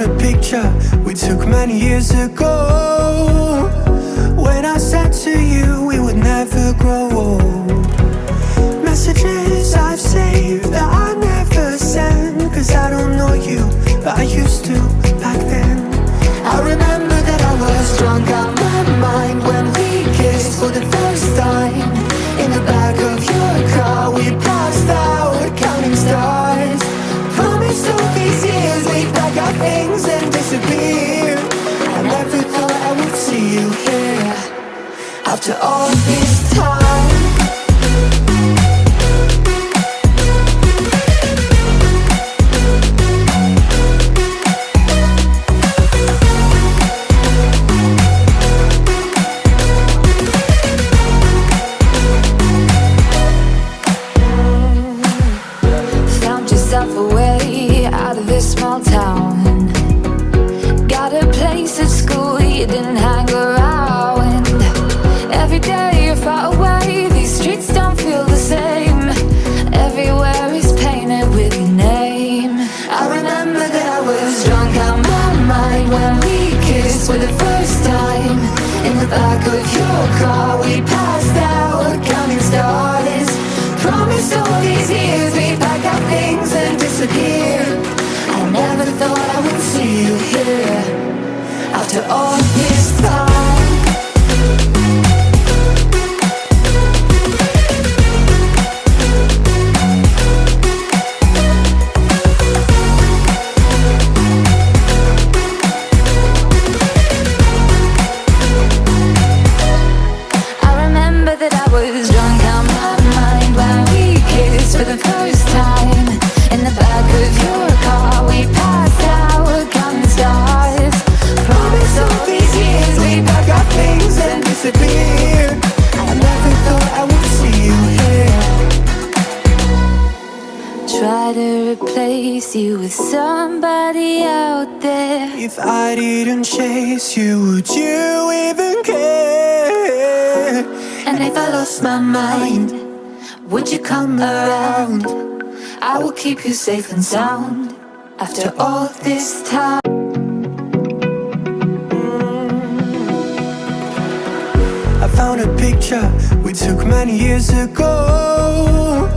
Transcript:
a picture we took many years ago, when I said to you we would never grow old. Messages I've saved that I never send, cause I don't know you, but I used to back then. I remember that I was drunk out my mind when we kissed for the first time. In the back of your car we passed out counting stars. Promised all these years we'd pack our things and disappear. I never thought I would see you here after all this time. Away out of this small town, got a place at school you didn't hang around. Every day you're far away, these streets don't feel the same. Everywhere is painted with your name. I remember that I was drunk out my mind when we kissed for the first time. In the back of your car we passed out counting stars. Promised all these years we'd pack our things and disappear. I never thought I would see you here after all this time. I remember that I was drunk out my mind when we kissed for the first time. In the back of your car we passed out counting stars. Promised all these years we'd pack our things and disappear. I never thought I would see you here. Try to replace you with somebody out there. If I didn't chase you, would you even care? And if I lost my mind, would you come around? I will keep you safe and sound after all this time. I found a picture we took many years ago,